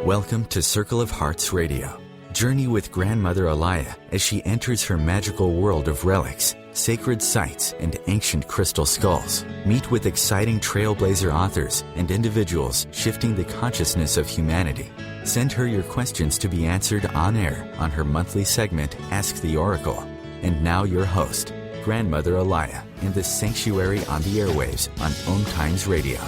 Welcome to Circle of Hearts Radio. Journey with Grandmother Alaya as she enters her magical world of relics, sacred sites, and ancient crystal skulls. Meet with exciting trailblazer authors and individuals shifting the consciousness of humanity. Send her your questions to be answered on air on her monthly segment, Ask the Oracle. And now your host, Grandmother Alaya, in the Sanctuary on the airwaves on OMTimes Radio.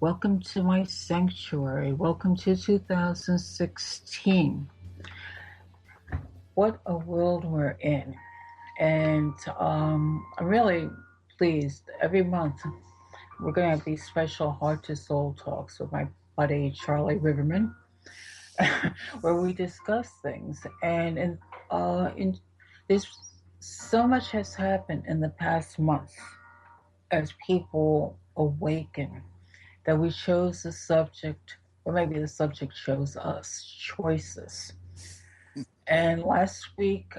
Welcome to my sanctuary. Welcome to 2016. What a world we're in. And I'm really pleased. Every month we're going to have these special heart to soul talks with my buddy Charlie Riverman, where we discuss things. And there's so much has happened in the past month as people awaken, that we chose the subject, or maybe the subject chose us, choices. And last week,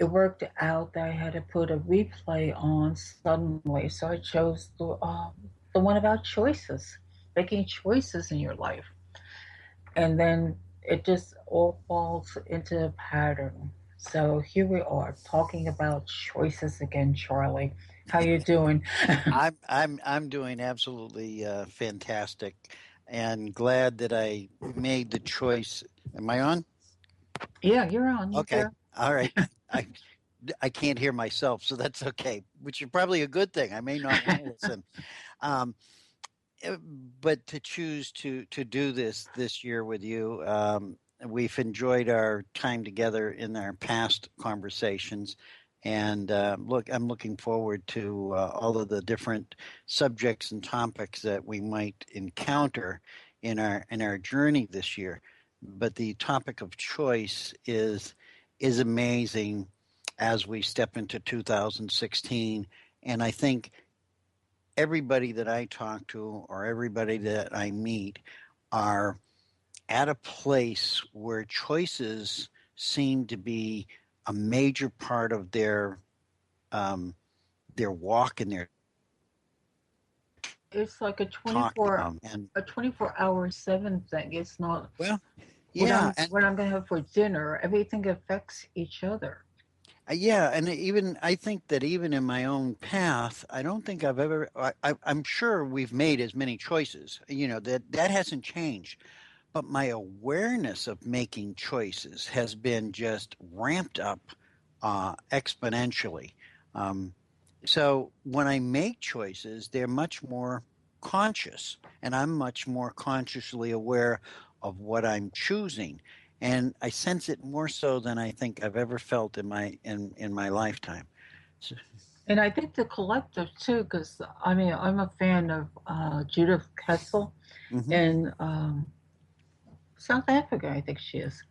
it worked out that I had to put a replay on suddenly, so I chose the one about choices, making choices in your life. And then it just all falls into a pattern. So here we are talking about choices again, Charlie. How you doing? I'm doing absolutely fantastic, and glad that I made the choice. Am I on? Yeah, you're on. You're okay. there. All right. I can't hear myself, so that's okay, which is probably a good thing. I may not want to listen. But to choose to do this year with you, we've enjoyed our time together in our past conversations. And I'm looking forward to all of the different subjects and topics that we might encounter in our journey this year. But the topic of choice is amazing as we step into 2016. And I think everybody that I talk to or everybody that I meet are at a place where choices seem to be a major part of their walk and their It's like a talk. 24/7 thing. It's not. Well, yeah, what I'm going to have for dinner. Everything affects each other. Yeah, and even I think that even in my own path, I don't think I've ever. I'm sure we've made as many choices. That hasn't changed. But my awareness of making choices has been just ramped up exponentially. So when I make choices, they're much more conscious, and I'm much more consciously aware of what I'm choosing, and I sense it more so than I think I've ever felt in my lifetime. So, and I think the collective too, because I'm a fan of Judith Kessel in South Africa, I think she is,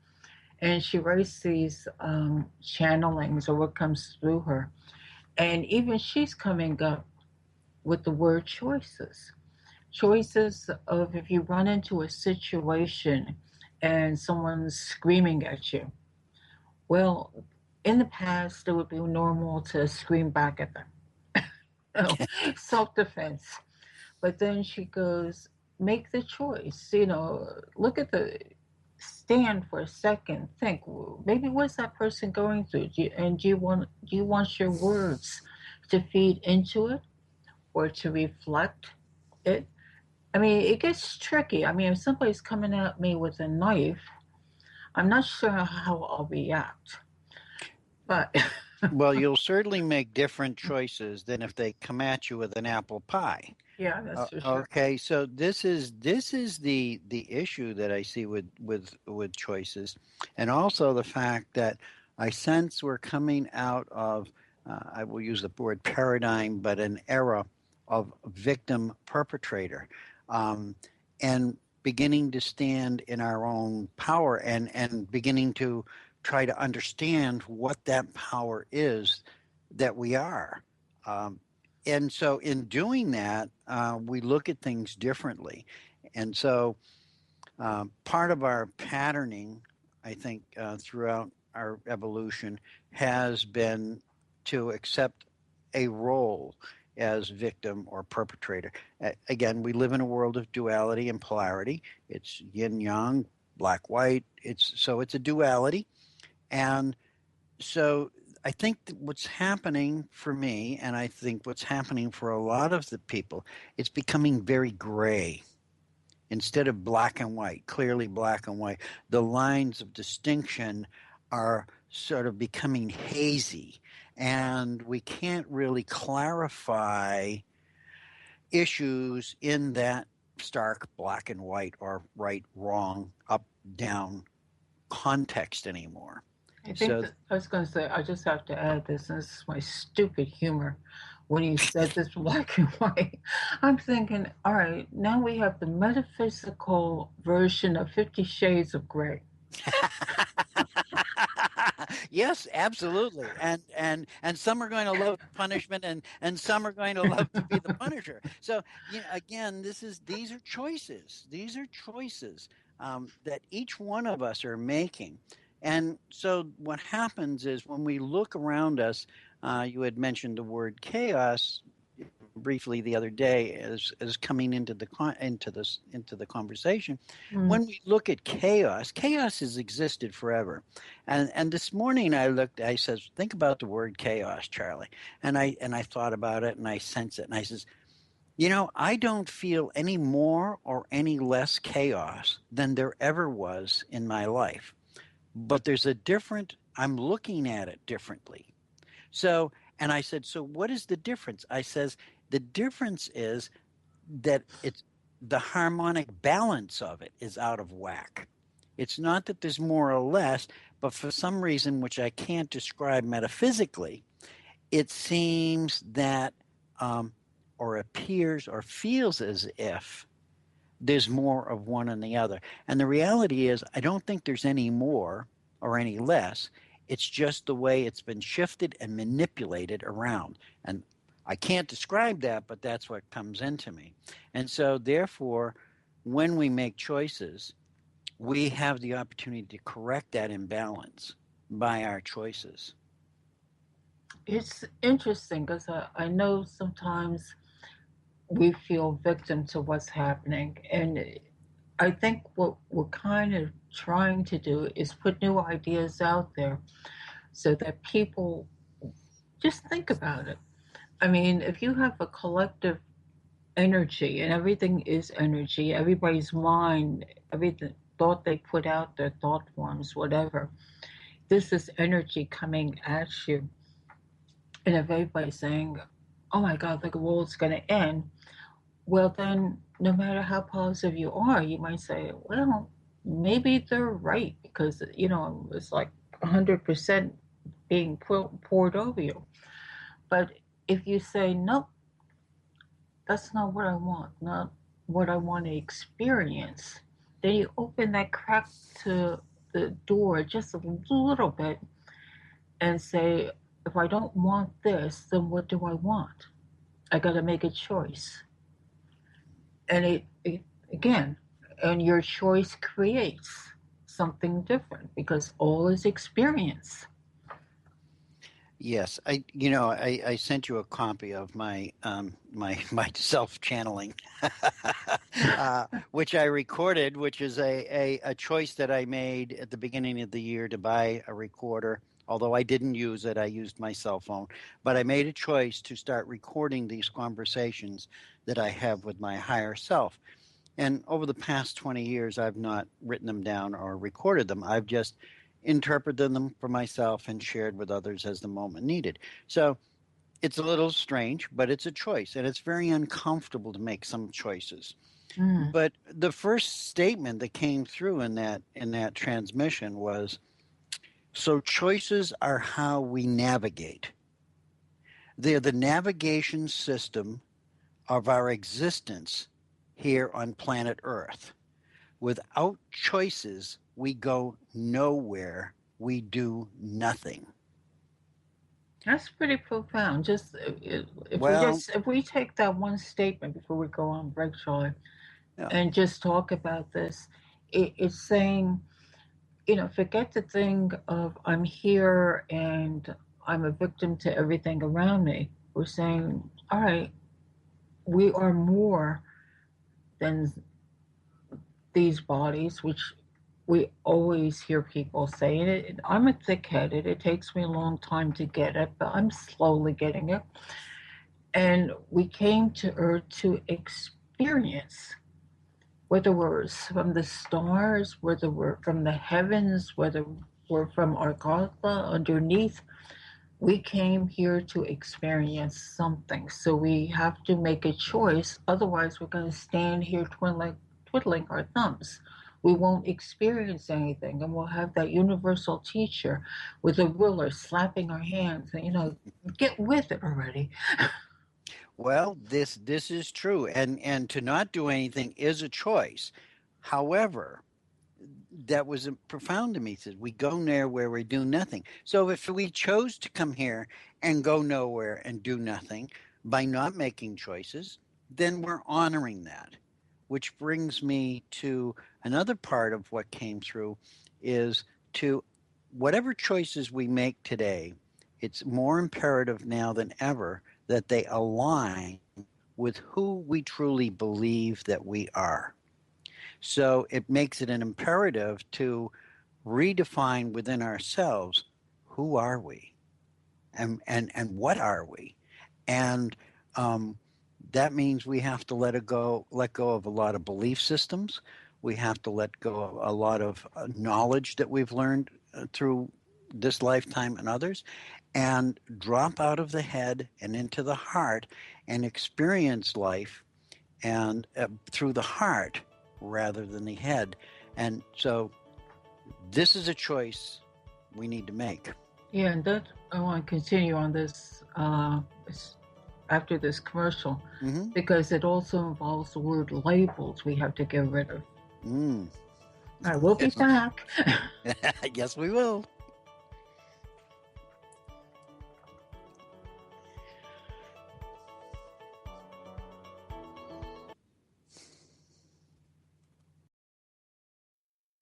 and she writes these channelings or what comes through her, and even she's coming up with the word choices. Choices of if you run into a situation and someone's screaming at you. Well, in the past, it would be normal to scream back at them, self-defense. But then she goes, make the choice. Look at stand for a second. Think, maybe what's that person going through? Do you want your words to feed into it or to reflect it? I mean, it gets tricky. I mean, if somebody's coming at me with a knife, I'm not sure how I'll react. But well, you'll certainly make different choices than if they come at you with an apple pie. Yeah, that's for sure. Okay, so this is the issue that I see with choices, and also the fact that I sense we're coming out of I will use the word paradigm, but an era of victim perpetrator. And beginning to stand in our own power and beginning to try to understand what that power is that we are. And so in doing that, we look at things differently. And so part of our patterning I think, throughout our evolution has been to accept a role as victim or perpetrator. Again, we live in a world of duality and polarity. It's yin yang, black white. It's a duality, and so I think that what's happening for me, and I think what's happening for a lot of the people, it's becoming very gray instead of black and white, clearly black and white. The lines of distinction are sort of becoming hazy, and we can't really clarify issues in that stark black and white or right, wrong, up, down context anymore. I think So, that I was going to say, I just have to add this, and this is my stupid humor. When you said this black and white, I'm thinking, all right, now we have the metaphysical version of 50 Shades of Grey. yes, absolutely. And some are going to love punishment, and some are going to love to be the punisher. So, again, these are choices. These are choices that each one of us are making. And so what happens is when we look around us, you had mentioned the word chaos briefly the other day as coming into the conversation. Mm. When we look at chaos, chaos has existed forever. And this morning I says, think about the word chaos, Charlie. And I thought about it and I sense it. And I says, I don't feel any more or any less chaos than there ever was in my life. But there's a different, I'm looking at it differently. So, and I said, so what is the difference? I says, the difference is that it's the harmonic balance of it is out of whack. It's not that there's more or less, but for some reason, which I can't describe metaphysically, it seems that, or appears or feels as if there's more of one than the other. And the reality is, I don't think there's any more or any less. It's just the way it's been shifted and manipulated around. And I can't describe that, but that's what comes into me. And so, therefore, when we make choices, we have the opportunity to correct that imbalance by our choices. It's interesting because I know sometimes we feel victim to what's happening. And I think what we're kind of trying to do is put new ideas out there so that people just think about it. I mean, if you have a collective energy and everything is energy, everybody's mind, everything thought they put out, their thought forms, whatever, this is energy coming at you. And if everybody's saying, oh my God, the world's going to end, well, then no matter how positive you are, you might say, well, maybe they're right because, it's like 100% being poured over you. But if you say, nope, that's not what I want, not what I want to experience, then you open that crack to the door just a little bit and say, if I don't want this, then what do I want? I got to make a choice. And it again, and your choice creates something different because all is experience. Yes, I sent you a copy of my self channeling, which I recorded, which is a choice that I made at the beginning of the year to buy a recorder. Although I didn't use it, I used my cell phone. But I made a choice to start recording these conversations that I have with my higher self. And over the past 20 years, I've not written them down or recorded them. I've just interpreted them for myself and shared with others as the moment needed. So it's a little strange, but it's a choice. And it's very uncomfortable to make some choices. Mm. But the first statement that came through in that transmission was, so choices are how we navigate. They're the navigation system of our existence here on planet Earth. Without choices, we go nowhere. We do nothing. That's pretty profound. Just Well, if we take that one statement before we go on break, Charlie, yeah, and just talk about this, it's saying forget the thing of I'm here and I'm a victim to everything around me. We're saying, all right, we are more than these bodies, which we always hear people saying it. I'm a thick headed. It takes me a long time to get it, but I'm slowly getting it. And we came to Earth to experience, whether we're from the stars, whether we're from the heavens, whether we're from Argotha underneath, we came here to experience something. So we have to make a choice. Otherwise, we're going to stand here twiddling our thumbs. We won't experience anything, and we'll have that universal teacher with a ruler slapping our hands and, get with it already. Well, this is true, and to not do anything is a choice. However, that was profound to me. It says we go there where we do nothing. So if we chose to come here and go nowhere and do nothing by not making choices, then we're honoring that. Which brings me to another part of what came through is to whatever choices we make today, it's more imperative now than ever that they align with who we truly believe that we are. So it makes it an imperative to redefine within ourselves who are we and what are we, and that means we have to let go of a lot of belief systems. We have to let go of a lot of knowledge that we've learned through this lifetime and others, and drop out of the head and into the heart and experience life and through the heart rather than the head. And so this is a choice we need to make. Yeah, and that I want to continue on this after this commercial, because it also involves the word labels we have to get rid of. All right, we'll be back. Yes, we will.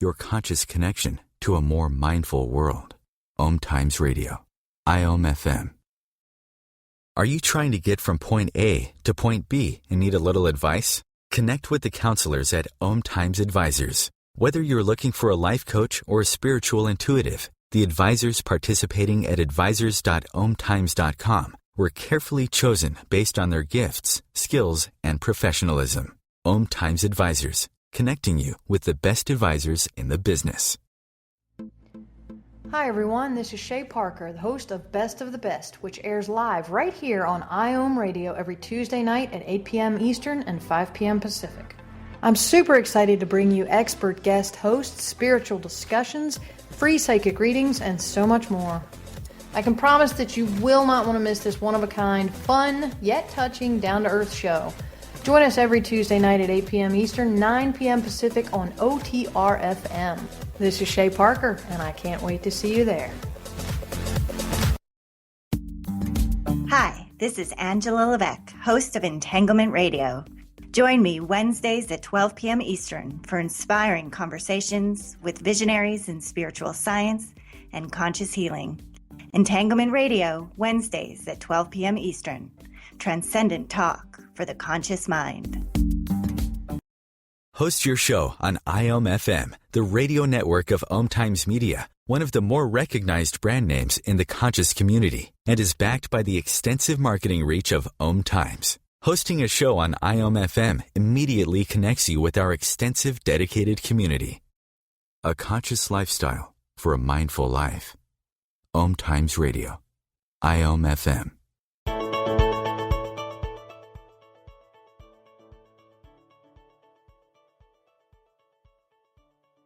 Your conscious connection to a more mindful world. OMTimes Radio. IOM FM. Are you trying to get from point A to point B and need a little advice? Connect with the counselors at OMTimes Advisors. Whether you're looking for a life coach or a spiritual intuitive, the advisors participating at advisors.omtimes.com were carefully chosen based on their gifts, skills, and professionalism. OMTimes Advisors, connecting you with the best advisors in the business. Hi everyone, this is Shay Parker, the host of Best of the Best, which airs live right here on IOM Radio every Tuesday night at 8 p.m. Eastern and 5 p.m. Pacific. I'm super excited to bring you expert guest hosts, spiritual discussions, free psychic readings, and so much more. I can promise that you will not want to miss this one-of-a-kind, fun, yet touching, down-to-earth show. Join us every Tuesday night at 8 p.m. Eastern, 9 p.m. Pacific on OTR-FM. This is Shay Parker, and I can't wait to see you there. Hi, this is Angela Levesque, host of Entanglement Radio. Join me Wednesdays at 12 p.m. Eastern for inspiring conversations with visionaries in spiritual science and conscious healing. Entanglement Radio, Wednesdays at 12 p.m. Eastern. Transcendent talk for the conscious mind. Host your show on IOM FM, the radio network of OMTimes Media, one of the more recognized brand names in the conscious community, and is backed by the extensive marketing reach of OMTimes. Hosting a show on IOM FM immediately connects you with our extensive dedicated community. A conscious lifestyle for a mindful life. OMTimes Radio. IOM FM.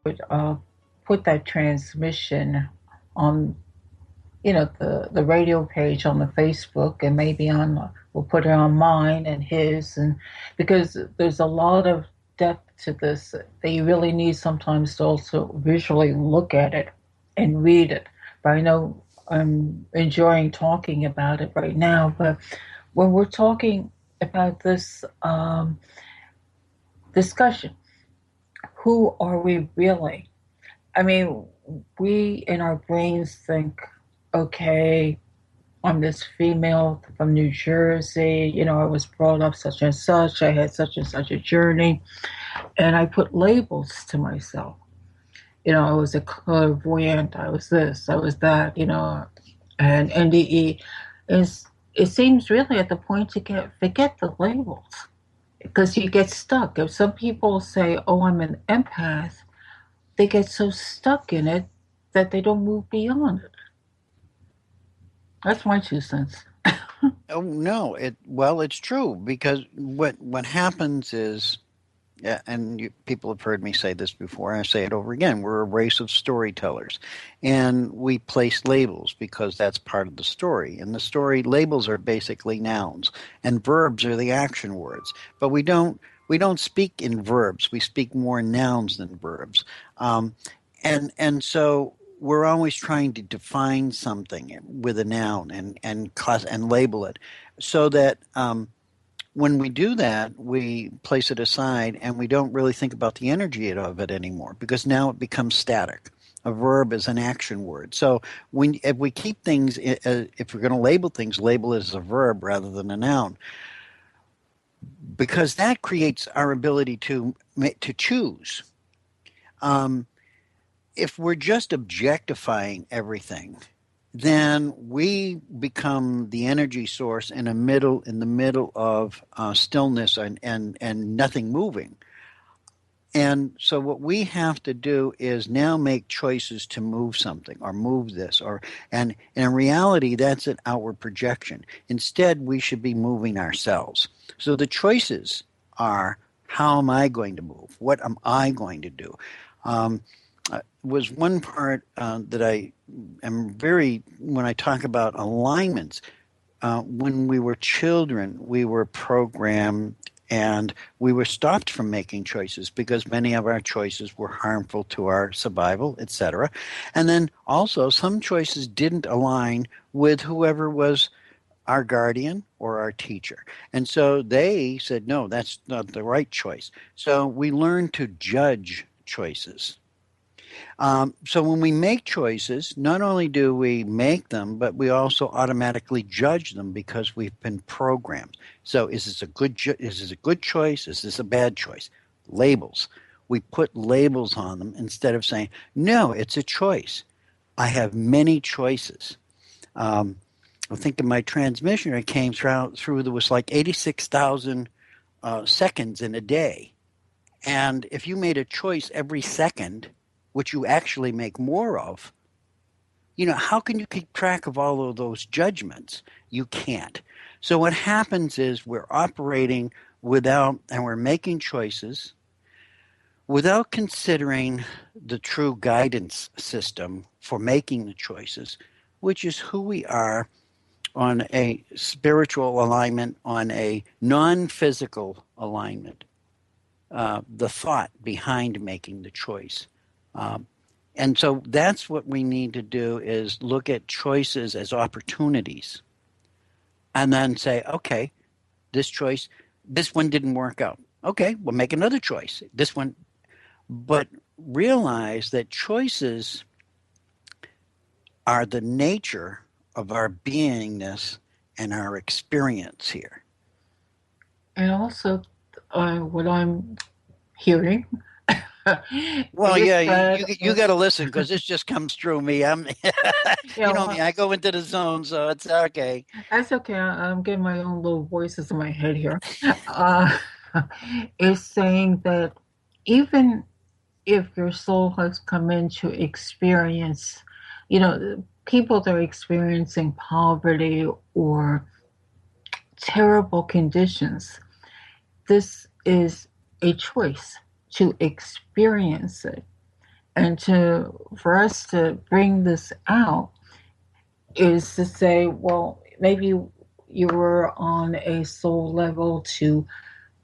Would put that transmission on, the radio page on the Facebook, and maybe we'll put it on mine and his, and because there's a lot of depth to this that you really need sometimes to also visually look at it and read it. But I know I'm enjoying talking about it right now, but when we're talking about this discussion, who are we really? I mean, we in our brains think, okay, I'm this female from New Jersey, I was brought up such and such, I had such and such a journey, and I put labels to myself. I was a clairvoyant, I was this, I was that, and NDE is, it seems really at the point to forget the labels because you get stuck. If some people say, oh, I'm an empath, they get so stuck in it that they don't move beyond it. That's my 2 cents. Oh no, it's true because what happens is, yeah, and people have heard me say this before. I say it over again. We're a race of storytellers, and we place labels because that's part of the story. And the story labels are basically nouns, and verbs are the action words. But we don't speak in verbs. We speak more in nouns than verbs. And so we're always trying to define something with a noun and label it, so that when we do that, we place it aside and we don't really think about the energy of it anymore because now it becomes static. A verb is an action word. So if we keep things, if we're going to label things, label it as a verb rather than a noun, because that creates our ability to choose. If we're just objectifying everything, then we become the energy source in the middle of stillness and nothing moving. And so what we have to do is now make choices to move something or move this, and in reality that's an outward projection. Instead, we should be moving ourselves. So the choices are, how am I going to move? What am I going to do? Was one part that I am when I talk about alignments, when we were children, we were programmed and we were stopped from making choices because many of our choices were harmful to our survival, etc. And then also some choices didn't align with whoever was our guardian or our teacher. And so they said, no, that's not the right choice. So we learned to judge choices. So when we make choices, not only do we make them, but we also automatically judge them because we've been programmed. So is this a good choice? Is this a bad choice? Labels. We put labels on them instead of saying, no, it's a choice. I have many choices. I think in my transmission, it came through there was like 86,000 seconds in a day. And if you made a choice every second, which you actually make more of, how can you keep track of all of those judgments? You can't. So what happens is we're operating and we're making choices without considering the true guidance system for making the choices, which is who we are on a spiritual alignment, on a non-physical alignment, the thought behind making the choice. And so that's what we need to do, is look at choices as opportunities and then say, okay, this one didn't work out. Okay, we'll make another choice. This one, but realize that choices are the nature of our beingness and our experience here. And also, what I'm hearing. Well, yeah, you got to listen because this just comes through me. I'm, you know me. I go into the zone, so it's okay. That's okay. I'm getting my own little voices in my head here. It's saying that even if your soul has come in to experience, people that are experiencing poverty or terrible conditions, this is a choice to experience it. And for us to bring this out is to say, well, maybe you were on a soul level to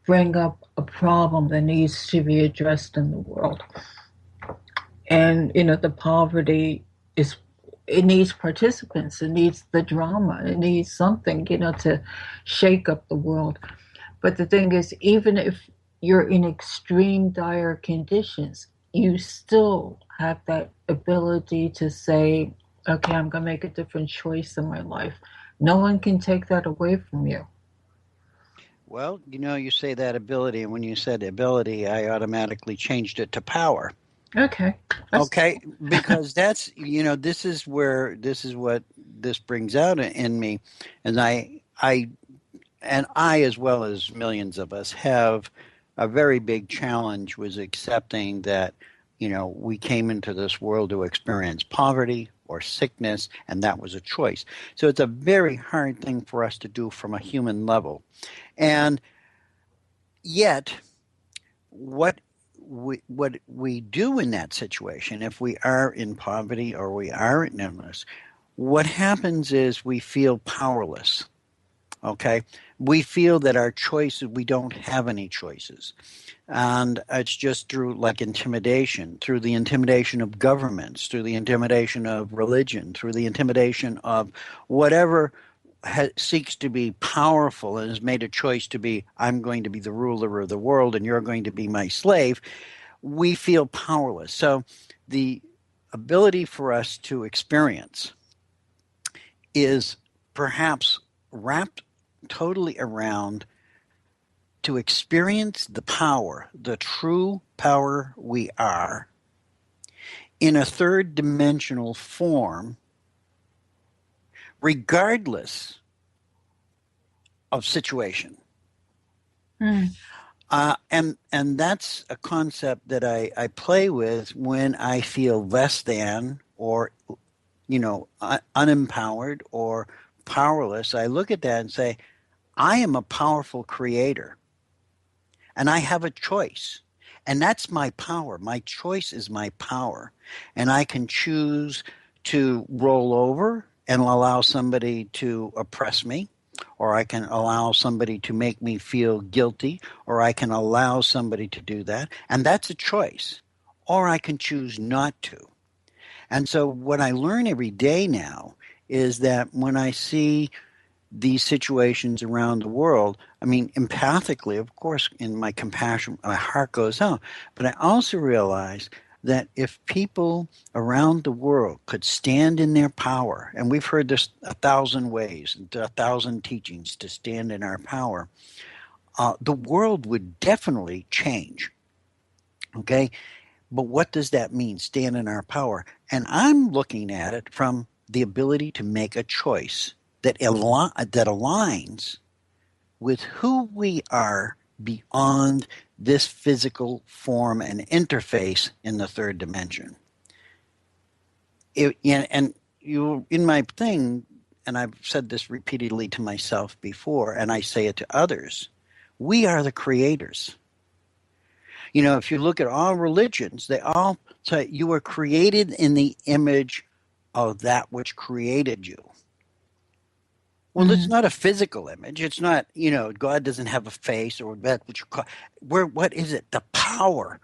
bring up a problem that needs to be addressed in the world. And, the poverty it needs participants, it needs the drama, it needs something, to shake up the world. But the thing is, even if you're in extreme dire conditions, you still have that ability to say, okay, I'm going to make a different choice in my life. No one can take that away from you. Well, you say that ability, and when you said ability, I automatically changed it to power. Okay. Okay, because this is what this brings out in me, and I, as well as millions of us, have a very big challenge was accepting that, we came into this world to experience poverty or sickness, and that was a choice. So it's a very hard thing for us to do from a human level. And yet, what we do in that situation, if we are in poverty or we are in illness, what happens is we feel powerless. Okay, we feel that our choices, we don't have any choices, and it's just through like intimidation, through the intimidation of governments, through the intimidation of religion, through the intimidation of whatever seeks to be powerful and has made a choice to be, I'm going to be the ruler of the world and you're going to be my slave. We feel powerless. So the ability for us to experience is perhaps wrapped totally around to experience the power, the true power we are, in a third dimensional form, regardless of situation. Mm. And that's a concept that I play with when I feel less than or unempowered or powerless. I look at that and say, I am a powerful creator and I have a choice. And that's my power. My choice is my power. And I can choose to roll over and allow somebody to oppress me, or I can allow somebody to make me feel guilty, or I can allow somebody to do that. And that's a choice. Or I can choose not to. And so what I learn every day now is that when I see these situations around the world, I mean, empathically, of course, in my compassion, my heart goes out. But I also realize that if people around the world could stand in their power, and we've heard this 1,000 ways, 1,000 teachings to stand in our power, the world would definitely change. Okay? But what does that mean, stand in our power? And I'm looking at it from the ability to make a choice that aligns with who we are beyond this physical form and interface in the third dimension. And you, in my thing, and I've said this repeatedly to myself before, and I say it to others, we are the creators. If you look at all religions, they all say you were created in the image of that which created you. Well, it's not a physical image. It's not, God doesn't have a face or that which you call. What is it? The power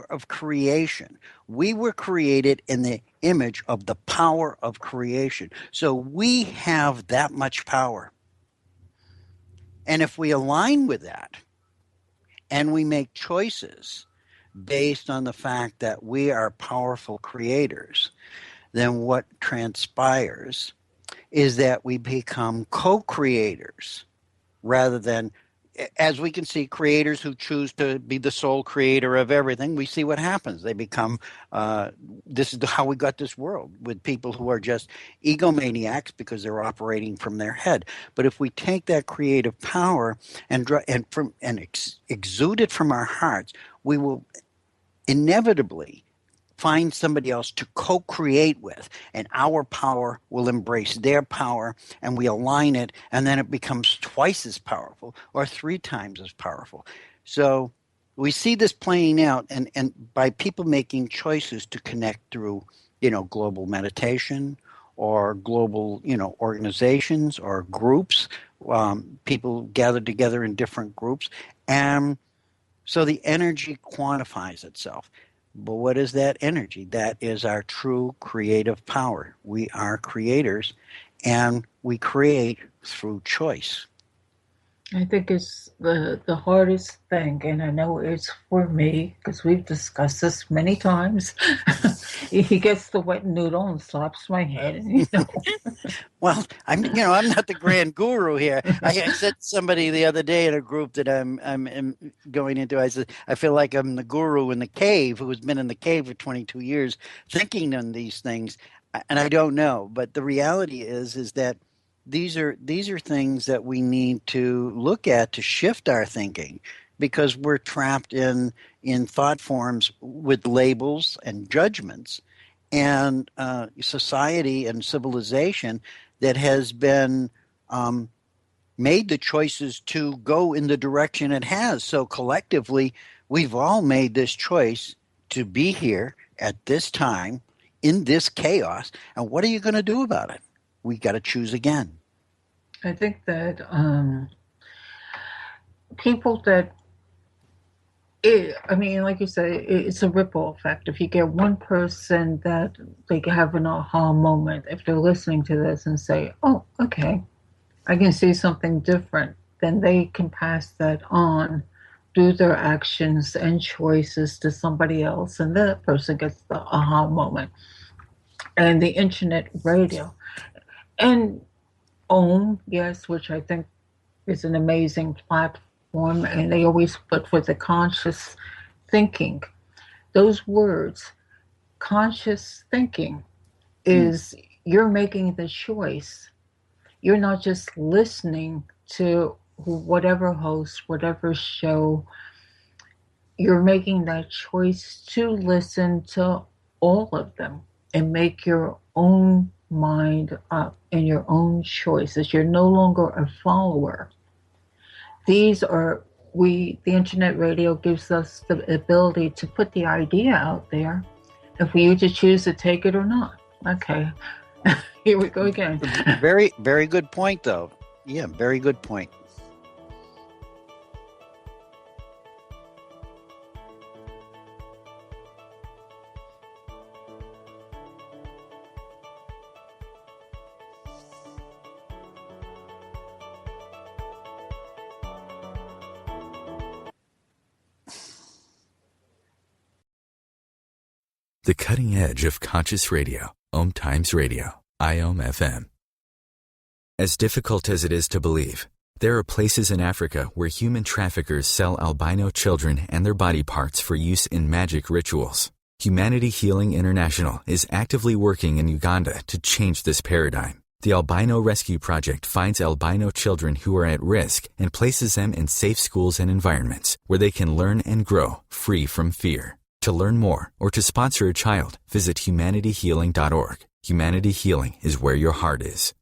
of creation. We were created in the image of the power of creation. So we have that much power. And if we align with that and we make choices based on the fact that we are powerful creators, then what transpires is that we become co-creators rather than, as we can see, creators who choose to be the sole creator of everything. We see what happens. They become, this is how we got this world, with people who are just egomaniacs because they're operating from their head. But if we take that creative power and exude it from our hearts, we will inevitably find somebody else to co-create with, and our power will embrace their power, and we align it, and then it becomes twice as powerful or 3 times as powerful. So we see this playing out, and by people making choices to connect through, global meditation or global, organizations or groups. People gather together in different groups, and so the energy quantifies itself. But what is that energy? That is our true creative power. We are creators, and we create through choice. I think it's the hardest thing, and I know it's for me because we've discussed this many times. He gets the wet noodle and slaps my head, and Well, I'm not the grand guru here. I said to somebody the other day in a group that I'm going into. I said I feel like I'm the guru in the cave who has been in the cave for 22 years, thinking on these things, and I don't know. But the reality is that these are things that we need to look at to shift our thinking, because we're trapped in thought forms with labels and judgments, and society and civilization that has been made the choices to go in the direction it has. So collectively, we've all made this choice to be here at this time in this chaos. And what are you going to do about it? We got to choose again. I think that people that I mean, like you say, it's a ripple effect. If you get one person that they have an aha moment, if they're listening to this and say, "Oh, okay, I can see something different," then they can pass that on through their actions and choices to somebody else, and that person gets the aha moment. And the internet radio and yes, which I think is an amazing platform, and they always put with the conscious thinking. Those words, conscious thinking, is you're making the choice. You're not just listening to whatever host, whatever show. You're making that choice to listen to all of them and make your own mind up and your own choices. You're no longer a follower. These are the internet radio gives us the ability to put the idea out there if we to choose to take it or not. Okay. Here we go again. Very, very good point, though. Yeah, very good point. The cutting edge of conscious radio, OMTimes Radio, IOM FM. As difficult as it is to believe, there are places in Africa where human traffickers sell albino children and their body parts for use in magic rituals. Humanity Healing International is actively working in Uganda to change this paradigm. The Albino Rescue Project finds albino children who are at risk and places them in safe schools and environments where they can learn and grow free from fear. To learn more or to sponsor a child, visit humanityhealing.org. Humanity Healing is where your heart is.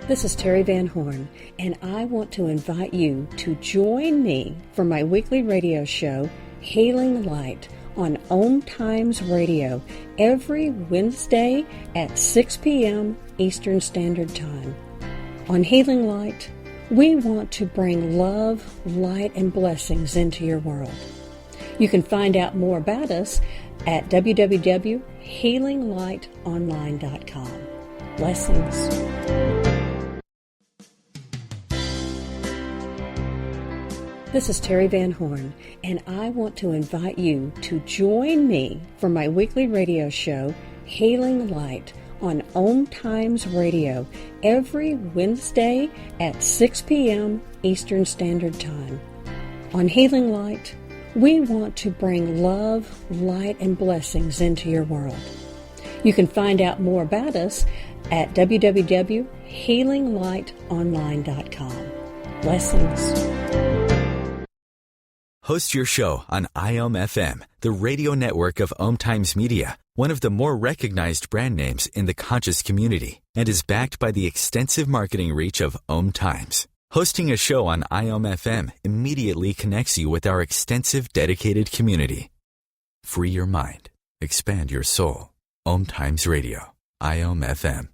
This is Terry Van Horn, and I want to invite you to join me for my weekly radio show, Healing Light, on OMTimes Radio every Wednesday at 6 p.m. Eastern Standard Time. On Healing Light, we want to bring love, light, and blessings into your world. You can find out more about us at www.healinglightonline.com. Blessings. This is Terry Van Horn, and I want to invite you to join me for my weekly radio show, Healing Light, on OMTimes Radio every Wednesday at 6 p.m. Eastern Standard Time. On Healing Light, we want to bring love, light, and blessings into your world. You can find out more about us at www.healinglightonline.com. Blessings. Host your show on IOM FM, the radio network of OMTimes Media, one of the more recognized brand names in the conscious community, and is backed by the extensive marketing reach of OMTimes. Hosting a show on IOM FM immediately connects you with our extensive dedicated community. Free your mind. Expand your soul. OMTimes Radio. IOM FM.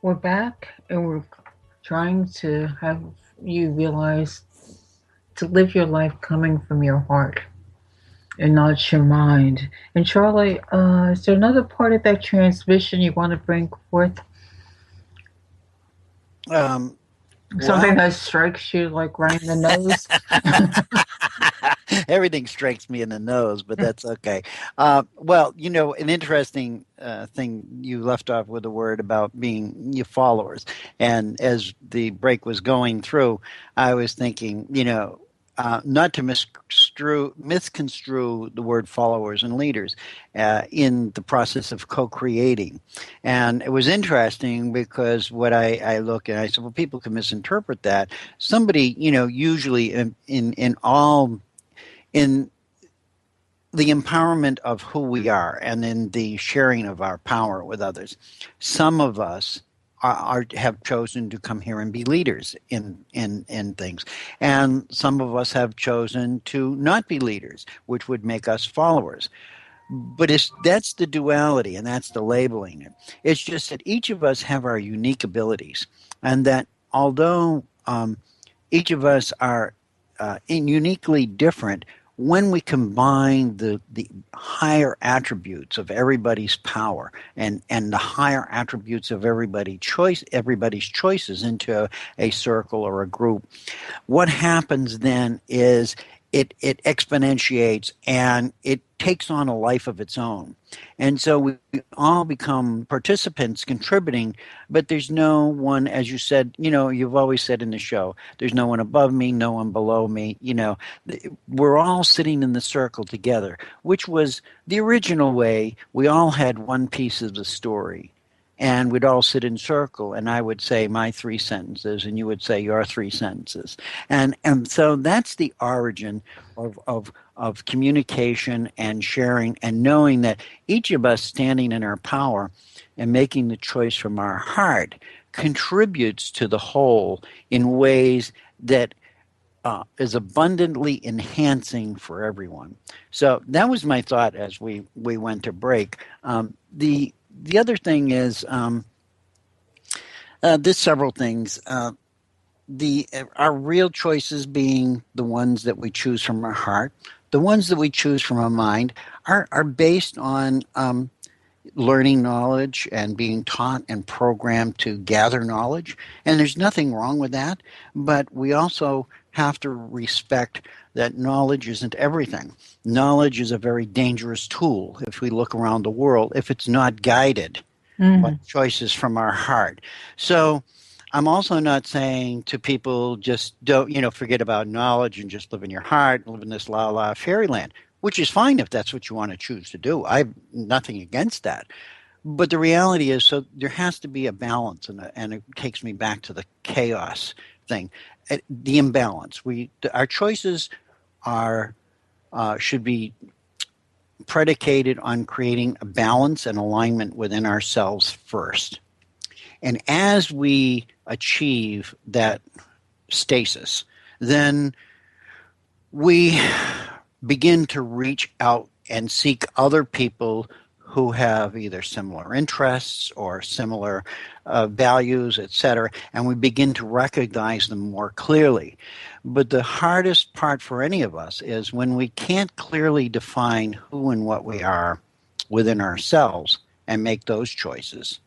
We're back and we're trying to have you realize to live your life coming from your heart. and not your mind. And Charlie, is there another part of that transmission you want to bring forth? Something Well, that strikes you like right in the nose? everything strikes me in the nose, but that's okay. Well, an interesting thing you left off with a word about being your followers. And as the break was going through, I was thinking, not to misconstrue the word followers and leaders in the process of co-creating. And it was interesting because what I look and I said, well, people can misinterpret that. Somebody, usually in all in the empowerment of who we are and in the sharing of our power with others, some of us have chosen to come here and be leaders in things, and some of us have chosen to not be leaders, which would make us followers. But that's the duality, and that's the labeling. It's just that each of us have our unique abilities, and that although each of us are uniquely different, when we combine the higher attributes of everybody's power and the higher attributes of everybody's choices into a circle or a group, what happens then is it exponentiates and it takes on a life of its own. And so we all become participants contributing, but there's no one, as you said, you've always said in the show, there's no one above me, no one below me. We're all sitting in the circle together, which was the original way. We all had one piece of the story. And we'd all sit in circle, and I would say my 3 sentences, and you would say your 3 sentences. And so that's the origin of communication and sharing, and knowing that each of us standing in our power and making the choice from our heart contributes to the whole in ways that is abundantly enhancing for everyone. So that was my thought as we went to break. The other thing is there's several things. Our real choices being the ones that we choose from our heart, the ones that we choose from our mind are based on learning knowledge and being taught and programmed to gather knowledge. And there's nothing wrong with that, but we also have to respect that knowledge isn't everything. Knowledge is a very dangerous tool if we look around the world, if it's not guided by choices from our heart. So I'm also not saying to people just don't, forget about knowledge and just live in your heart, live in this la-la fairyland, which is fine if that's what you want to choose to do. I have nothing against that. But the reality is, so there has to be a balance, and it takes me back to the chaos thing, the imbalance. Our choices should be predicated on creating a balance and alignment within ourselves first. And as we achieve that stasis, then we begin to reach out and seek other people who have either similar interests or similar values, etc., and we begin to recognize them more clearly. But the hardest part for any of us is when we can't clearly define who and what we are within ourselves and make those choices,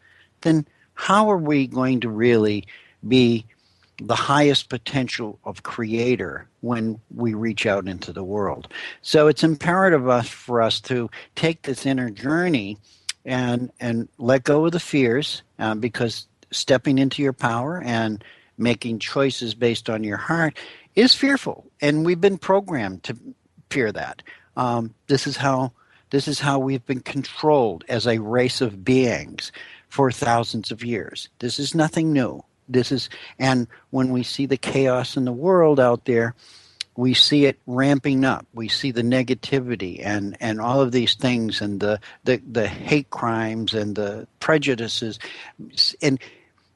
then how are we going to really be the highest potential of creator when we reach out into the world? So it's imperative for us to take this inner journey and let go of the fears, because stepping into your power and making choices based on your heart is fearful, and we've been programmed to fear that. This is how we've been controlled as a race of beings for thousands of years. This is nothing new. And when we see the chaos in the world out there, we see it ramping up. We see the negativity and all of these things, and the hate crimes and the prejudices, and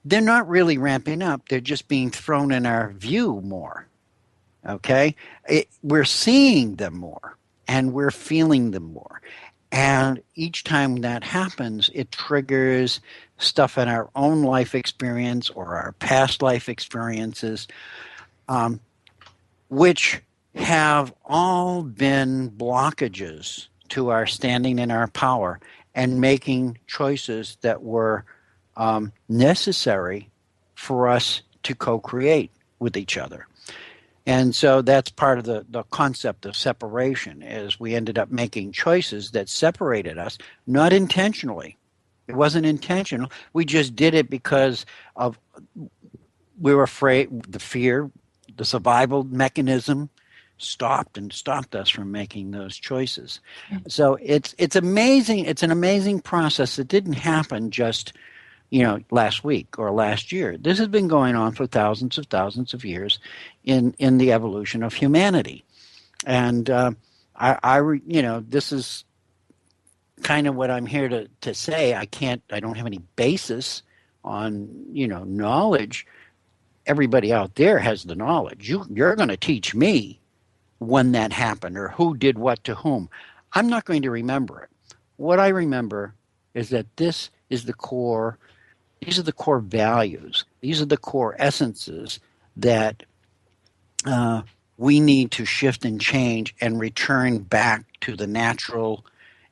they're not really ramping up. They're just being thrown in our view more. Okay? We're seeing them more, and we're feeling them more. And each time that happens, it triggers stuff in our own life experience or our past life experiences, which have all been blockages to our standing in our power and making choices that were necessary for us to co-create with each other. And so that's part of the concept of separation, is we ended up making choices that separated us, not intentionally. It wasn't intentional. We just did it because of we were afraid, the fear, the survival mechanism stopped us from making those choices. So it's amazing. It's an amazing process. It didn't happen just last week or last year. This has been going on for thousands of years in the evolution of humanity. And this is kind of what I'm here to say. I don't have any basis on, knowledge. Everybody out there has the knowledge. You're going to teach me when that happened or who did what to whom. I'm not going to remember it. What I remember is that these are the core values. These are the core essences that we need to shift and change and return back to the natural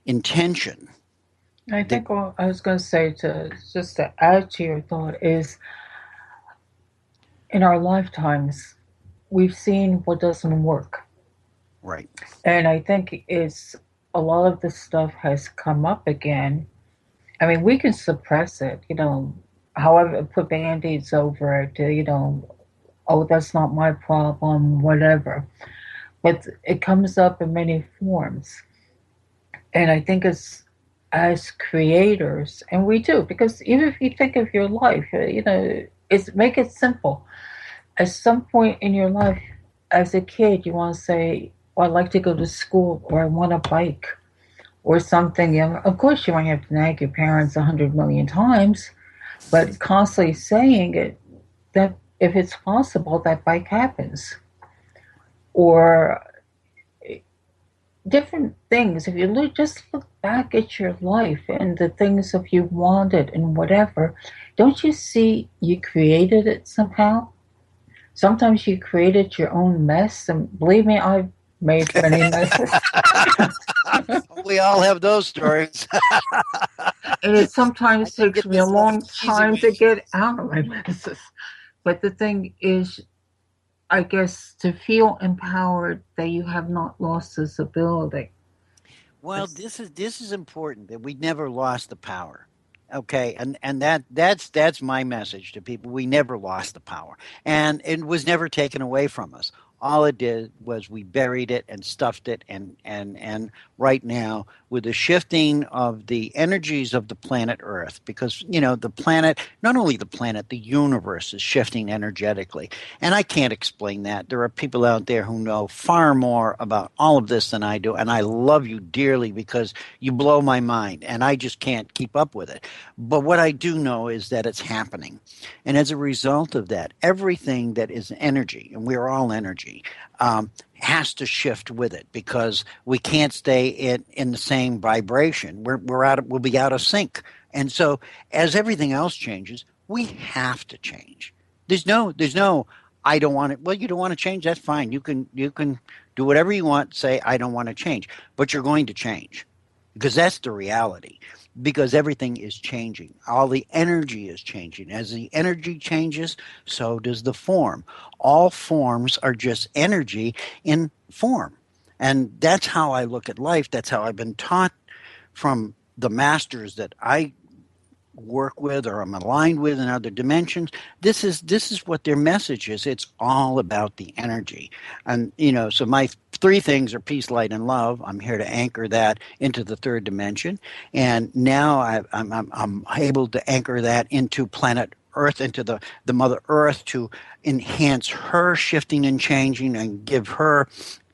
intention. I think what I was going to say, just to add to your thought, is in our lifetimes, we've seen what doesn't work. Right. And I think it's a lot of this stuff has come up again. I mean, we can suppress it, however, put band-aids over it, oh, that's not my problem, whatever. But it comes up in many forms. And I think it's as creators, and we do, because even if you think of your life, make it simple. At some point in your life, as a kid, you want to say, well, I'd like to go to school, or I want a bike, or something. Of course, you might have to nag your parents 100 million times, but constantly saying it, that if it's possible, that bike happens. Or different things. If you just look back at your life and the things that you wanted and whatever, don't you see you created it somehow? Sometimes you created your own mess, and believe me, I've made many messes. We all have those stories. And it sometimes takes me a long time to get out of my messes. But the thing is, I guess, to feel empowered that you have not lost this ability. Well, this is important, that we never lost the power. Okay, and that's my message to people. We never lost the power, and it was never taken away from us. All it did was we buried it and stuffed it, and right now, with the shifting of the energies of the planet Earth, because the planet, not only the planet, the universe is shifting energetically, and I can't explain that. There are people out there who know far more about all of this than I do, and I love you dearly because you blow my mind, and I just can't keep up with it. But what I do know is that it's happening, and as a result of that, everything that is energy, and we're all energy, has to shift with it, because we can't stay in the same vibration. We'll be out of sync. And so as everything else changes, we have to change. There's no I don't want it. Well, you don't want to change, that's fine. You can do whatever you want, say I don't want to change. But you're going to change, because that's the reality. Because everything is changing. All the energy is changing. As the energy changes, so does the form. All forms are just energy in form. And that's how I look at life. That's how I've been taught from the masters that I work with or I'm aligned with in other dimensions. This is what their message is. It's all about the energy. And so my three things are peace, light, and love. I'm here to anchor that into the third dimension, and now I'm able to anchor that into planet Earth, into the Mother Earth, to enhance her shifting and changing and give her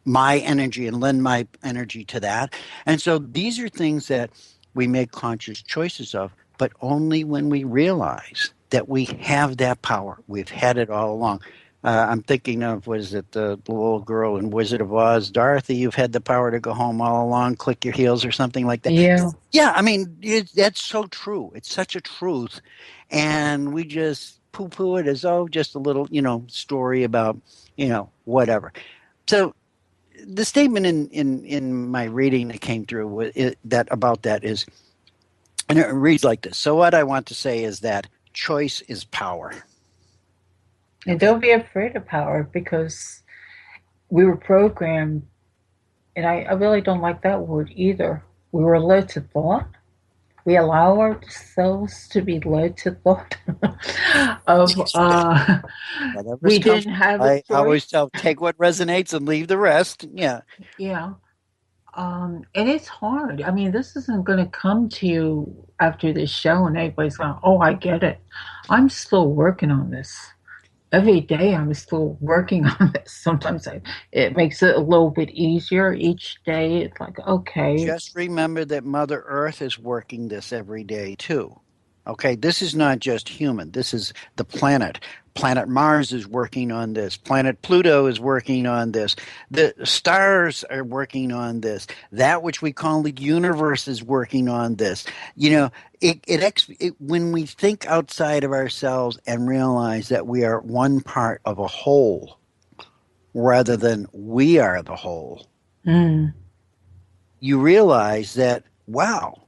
my energy and lend my energy to that. And so these are things that we make conscious choices of, but only when we realize that we have that power. We've had it all along. I'm thinking of, was it the little girl in Wizard of Oz? Dorothy, you've had the power to go home all along, click your heels or something like that. Yeah. Yeah, I mean, that's so true. It's such a truth. And we just poo-poo it as, just a little, story about, whatever. So the statement in my reading that came through about that is, and it reads like this. So what I want to say is that choice is power. And don't be afraid of power, because we were programmed, and I really don't like that word either. We were led to thought. We allow ourselves to be led to thought of we didn't have a I always choice. tell, take what resonates and leave the rest. Yeah. Yeah. And it's hard. I mean, this isn't going to come to you after this show and everybody's going, oh, I get it. I'm still working on this. Every day I'm still working on this. Sometimes it makes it a little bit easier. Each day it's like, okay. Just remember that Mother Earth is working this every day too. Okay, this is not just human. This is the planet. Planet Mars is working on this. Planet Pluto is working on this. The stars are working on this. That which we call the universe is working on this. You know, when we think outside of ourselves and realize that we are one part of a whole rather than we are the whole, you realize that, wow,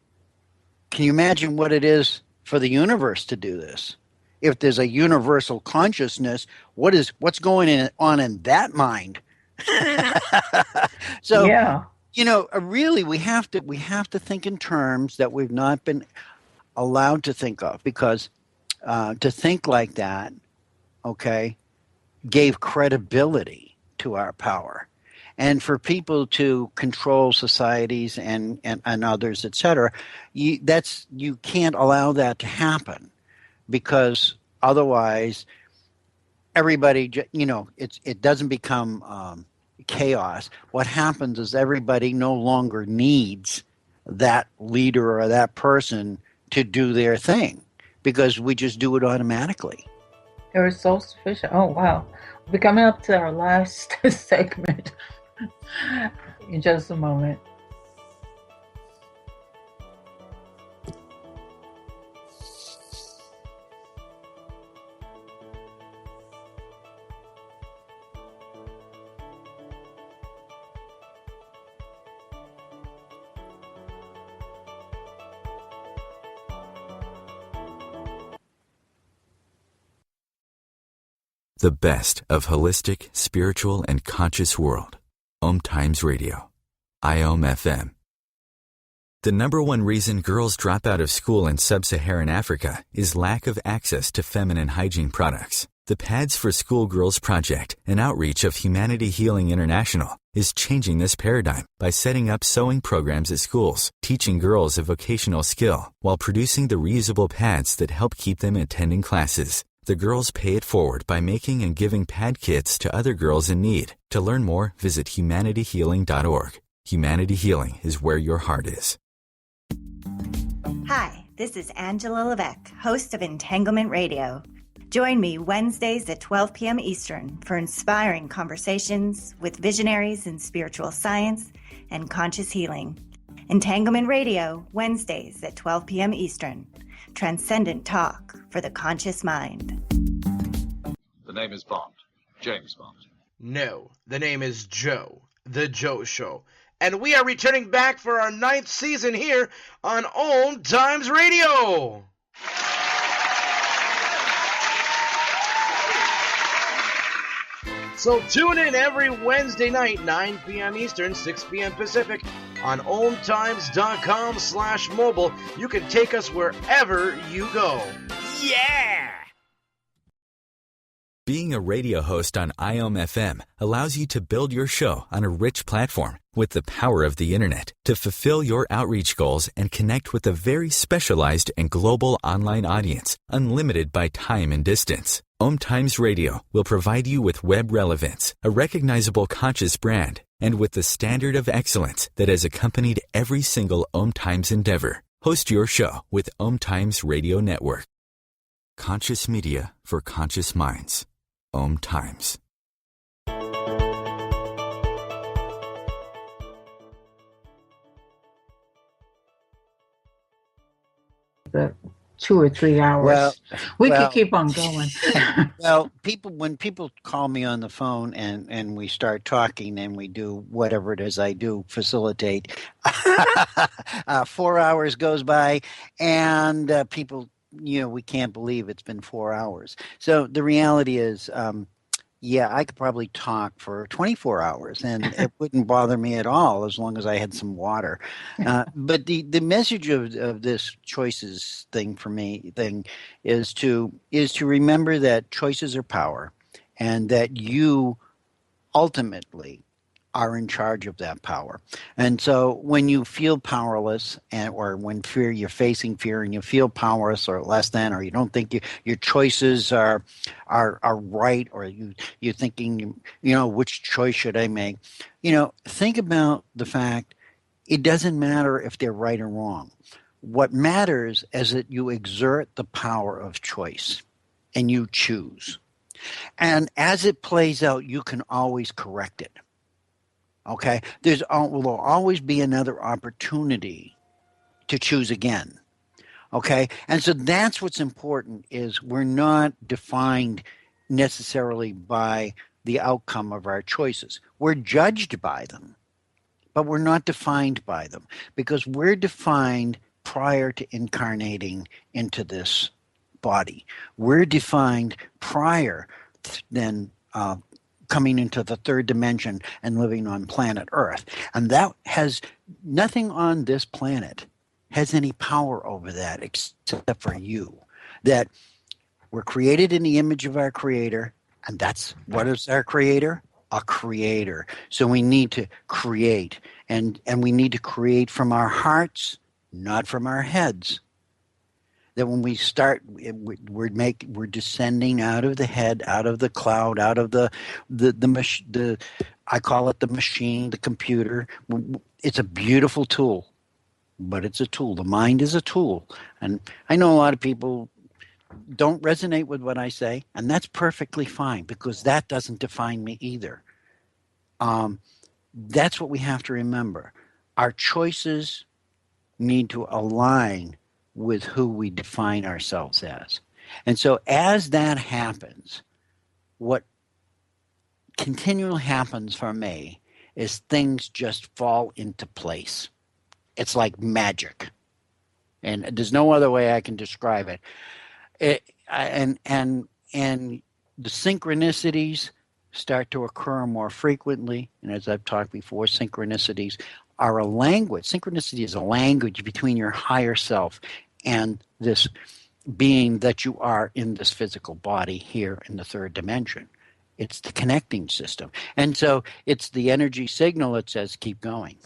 can you imagine what it is for the universe to do this? If there's a universal consciousness, what's going on in that mind? So, yeah. You know, really, we have to think in terms that we've not been allowed to think of, because to think like that, okay, gave credibility to our power. And for people to control societies and others, et cetera, you can't allow that to happen, because otherwise everybody, you know, it doesn't become chaos. What happens is everybody no longer needs that leader or that person to do their thing, because we just do it automatically. They were so sufficient. Oh, wow. We're coming up to our last segment in just a moment. The best of holistic, spiritual, and conscious world. OMTimes Radio. IOM FM. The number one reason girls drop out of school in sub-Saharan Africa is lack of access to feminine hygiene products. The Pads for Schoolgirls Project, an outreach of Humanity Healing International, is changing this paradigm by setting up sewing programs at schools, teaching girls a vocational skill, while producing the reusable pads that help keep them attending classes. The girls pay it forward by making and giving pad kits to other girls in need. To learn more, visit humanityhealing.org. Humanity Healing is where your heart is. Hi, this is Angela Levesque, host of Entanglement Radio. Join me Wednesdays at 12 p.m. Eastern for inspiring conversations with visionaries in spiritual science and conscious healing. Entanglement Radio, Wednesdays at 12 p.m. Eastern. Transcendent talk for the conscious mind. The name is Bond. James Bond. No, the name is Joe. The Joe Show. And we are returning back for our 9th season here on OMTimes Radio. So tune in every Wednesday night, 9 p.m. Eastern, 6 p.m. Pacific, on OMTimes.com/mobile. You can take us wherever you go. Yeah! Being a radio host on IOM FM allows you to build your show on a rich platform with the power of the internet to fulfill your outreach goals and connect with a very specialized and global online audience, unlimited by time and distance. OMTimes Radio will provide you with web relevance, a recognizable conscious brand, and with the standard of excellence that has accompanied every single OMTimes endeavor. Host your show with OMTimes Radio Network. Conscious media for conscious minds. OMTimes. The 2 or 3 Well, hours. We could well, keep on going. well, when people call me on the phone and we start talking and we do whatever it is I do, facilitate, 4 hours goes by and people, we can't believe it's been 4 hours. So the reality is, yeah, I could probably talk for 24 hours and it wouldn't bother me at all as long as I had some water. But the message of this choices thing is to remember that choices are power and that you ultimately are in charge of that power. And so when you feel powerless or when you're facing fear and you feel powerless or less than, or you don't think your choices are right, or you're thinking, which choice should I make? Think about the fact it doesn't matter if they're right or wrong. What matters is that you exert the power of choice and you choose. And as it plays out, you can always correct it. Okay, will always be another opportunity to choose again. Okay, and so that's what's important, is we're not defined necessarily by the outcome of our choices. We're judged by them, but we're not defined by them, because we're defined prior to incarnating into this body. We're defined prior than coming into the third dimension and living on planet Earth. And that has nothing on this planet has any power over that except for you. That we're created in the image of our Creator, and that's what is our Creator? A creator. So we need to create, and we need to create from our hearts, not from our heads. That when we start, we're descending out of the head, out of the cloud, out of the I call it the machine, the computer. It's a beautiful tool, but it's a tool. The mind is a tool, and I know a lot of people don't resonate with what I say, and that's perfectly fine, because that doesn't define me either. That's what we have to remember. Our choices need to align with who we define ourselves as. And so as that happens, what continually happens for me is things just fall into place. It's like magic. And there's no other way I can describe it. And the synchronicities start to occur more frequently. And as I've talked before, synchronicities are a language. Synchronicity is a language between your higher self and this being that you are in this physical body here in the third dimension. It's the connecting system. And so it's the energy signal that says, keep going,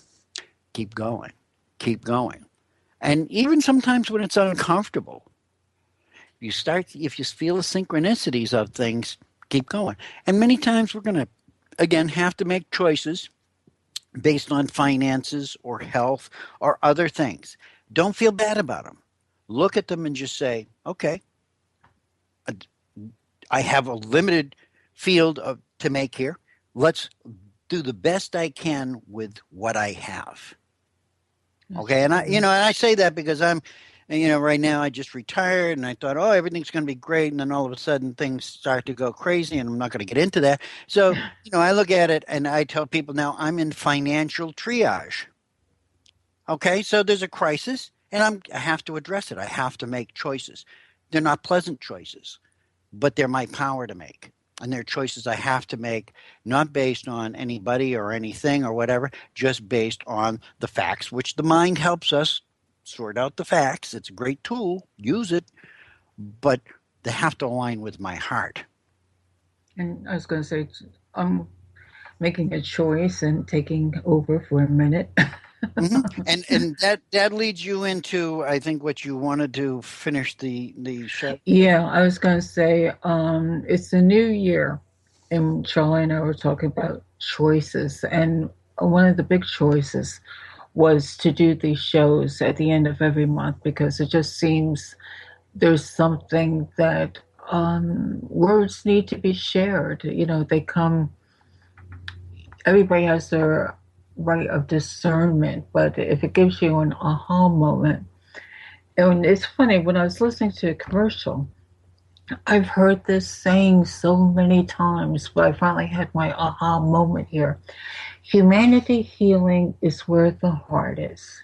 keep going, keep going. And even sometimes when it's uncomfortable, if you feel the synchronicities of things, keep going. And many times we're going to, again, have to make choices based on finances or health or other things. Don't feel bad about them. Look at them and just say, okay, I have a limited field to make here. Let's do the best I can with what I have. Okay, and I say that because I'm, right now I just retired and I thought, oh, everything's going to be great, and then all of a sudden things start to go crazy, and I'm not going to get into that. So, I look at it and I tell people now I'm in financial triage. Okay, so there's a crisis, and I have to address it. I have to make choices. They're not pleasant choices, but they're my power to make. And they're choices I have to make, not based on anybody or anything or whatever, just based on the facts, which the mind helps us sort out the facts. It's a great tool. Use it. But they have to align with my heart. And I was going to say, I'm making a choice and taking over for a minute. Mm-hmm. And that leads you into, I think, what you wanted to finish the show. Yeah, I was going to say, it's a new year, and Charlie and I were talking about choices, and one of the big choices was to do these shows at the end of every month, because it just seems there's something that words need to be shared. They come, everybody has their right of discernment, but if it gives you an aha moment, And it's funny, when I was listening to a commercial, I've heard this saying so many times, but I finally had my aha moment here. Humanity healing is where the heart is.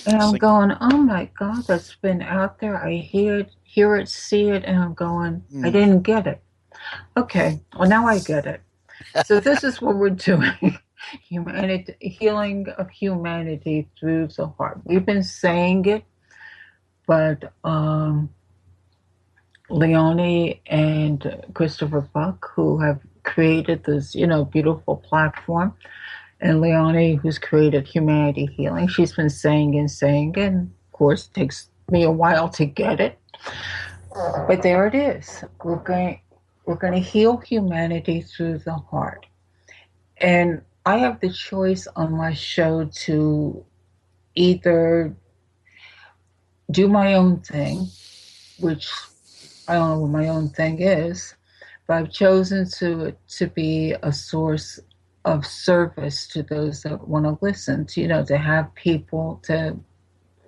And I'm going, oh my God, that's been out there. I hear it, see it, and I'm going, I didn't get it. Okay, well, now I get it. So this is what we're doing. Humanity, healing of humanity through the heart. We've been saying it, but Leonie and Christopher Buck, who have created this, beautiful platform, and Leonie, who's created Humanity Healing, she's been saying and saying, and of course, it takes me a while to get it, but there it is. We're going to heal humanity through the heart, and I have the choice on my show to either do my own thing, which I don't know what my own thing is, but I've chosen to be a source of service to those that want to listen, to have people to,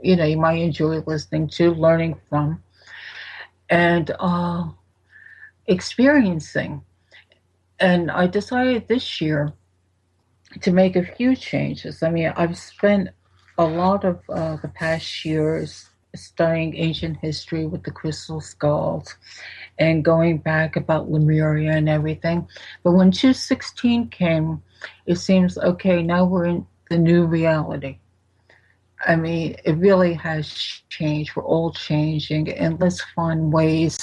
you might enjoy listening to, learning from, and experiencing. And I decided this year to make a few changes. I mean, I've spent a lot of the past years studying ancient history with the crystal skulls and going back about Lemuria and everything. But when 216 came, it seems, okay, now we're in the new reality. I mean, it really has changed. We're all changing, and let's find ways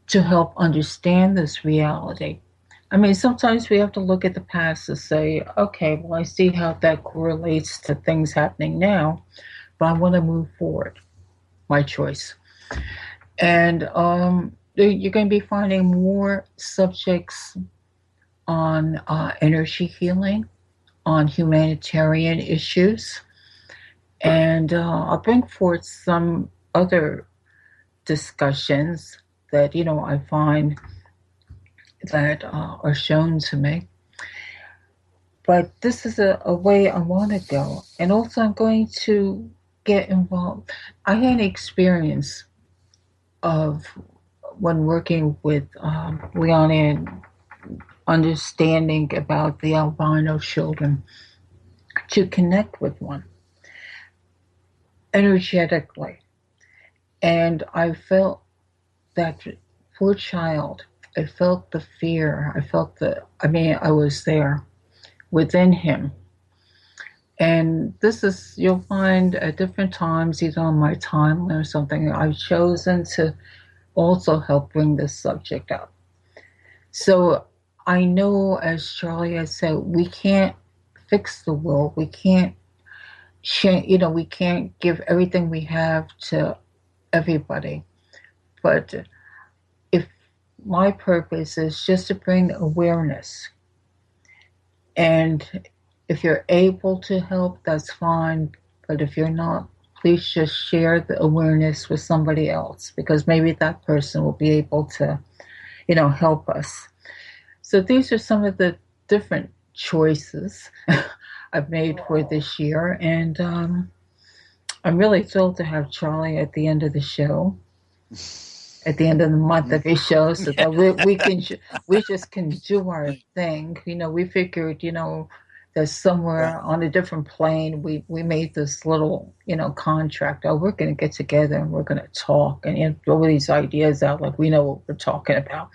to help understand this reality. I mean, sometimes we have to look at the past to say, okay, well, I see how that correlates to things happening now, but I want to move forward. My choice. And you're going to be finding more subjects on energy healing, on humanitarian issues, and I'll bring forth some other discussions that, I find that are shown to me. But this is a way I want to go. And also I'm going to get involved. I had an experience of when working with Leonie and understanding about the albino children, to connect with one energetically. And I felt that poor child, I felt the fear, I was there within him. And this is, you'll find at different times, either on my timeline or something, I've chosen to also help bring this subject up. So I know, as Charlie has said, we can't fix the world. We can't change, we can't give everything we have to everybody. But if my purpose is just to bring awareness, and if you're able to help, that's fine. But if you're not, please just share the awareness with somebody else, because maybe that person will be able to, help us. So these are some of the different choices I've made for this year. And I'm really thrilled to have Charlie at the end of the show, at the end of the month of his show, so that we just can do our thing. We figured, that somewhere on a different plane, we made this little, contract. Oh, we're going to get together and we're going to talk and throw these ideas out like we know what we're talking about.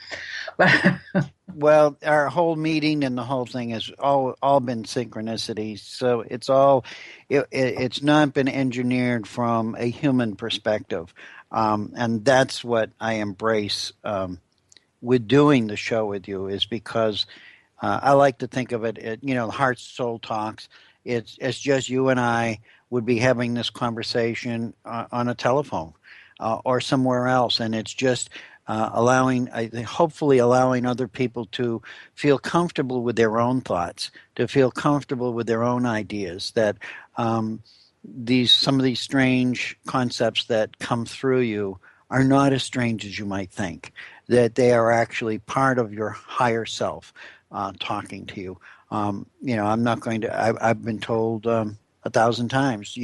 Well, our whole meeting and the whole thing has all been synchronicity. So it's not been engineered from a human perspective. And that's what I embrace with doing the show with you, is because I like to think of it, Heart Soul Talks. It's just you and I would be having this conversation on a telephone or somewhere else. And it's just hopefully allowing other people to feel comfortable with their own thoughts, to feel comfortable with their own ideas, that some of these strange concepts that come through you are not as strange as you might think, that they are actually part of your higher self talking to you. I'm not going to, I've been told 1,000 times,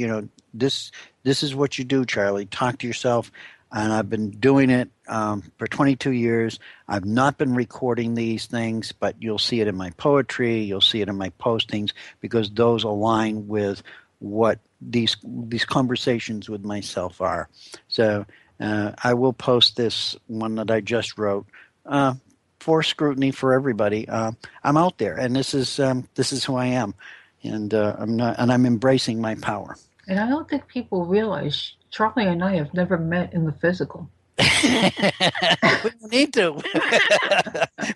this is what you do, Charlie. Talk to yourself. And I've been doing it for 22 years. I've not been recording these things, but you'll see it in my poetry. You'll see it in my postings, because those align with what these conversations with myself are. So I will post this one that I just wrote for scrutiny for everybody. I'm out there, and this is who I am, and I'm embracing my power. And I don't think people realize Charlie and I have never met in the physical. We don't need to.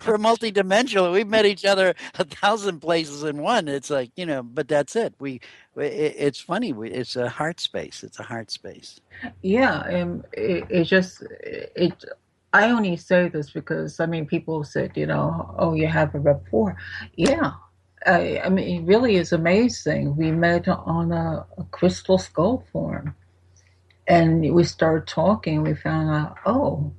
We're multidimensional. We've met each other 1,000 places in one. It's like, but that's it. It's funny. It's a heart space. It's a heart space. Yeah, and I only say this because, people said, oh, you have a rapport. Yeah. It really is amazing. We met on a crystal skull form, and we started talking. We found out, oh,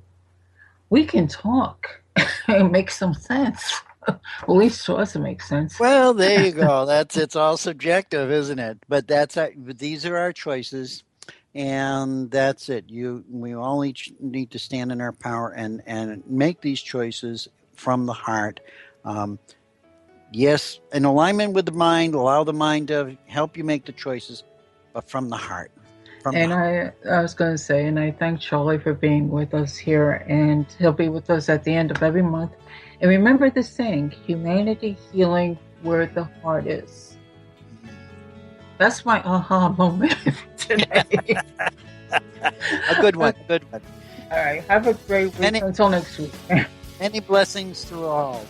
we can talk and make some sense. At least to us, it makes sense. Well, there you go. It's all subjective, isn't it? But these are our choices, and that's it. We all each need to stand in our power and make these choices from the heart. Yes, in alignment with the mind, allow the mind to help you make the choices, but from the heart. I was going to say, and I thank Charlie for being with us here, and he'll be with us at the end of every month. And remember this saying, humanity healing where the heart is. That's my aha moment today. A good one. All right, have a great week. Until next week. Many blessings to all.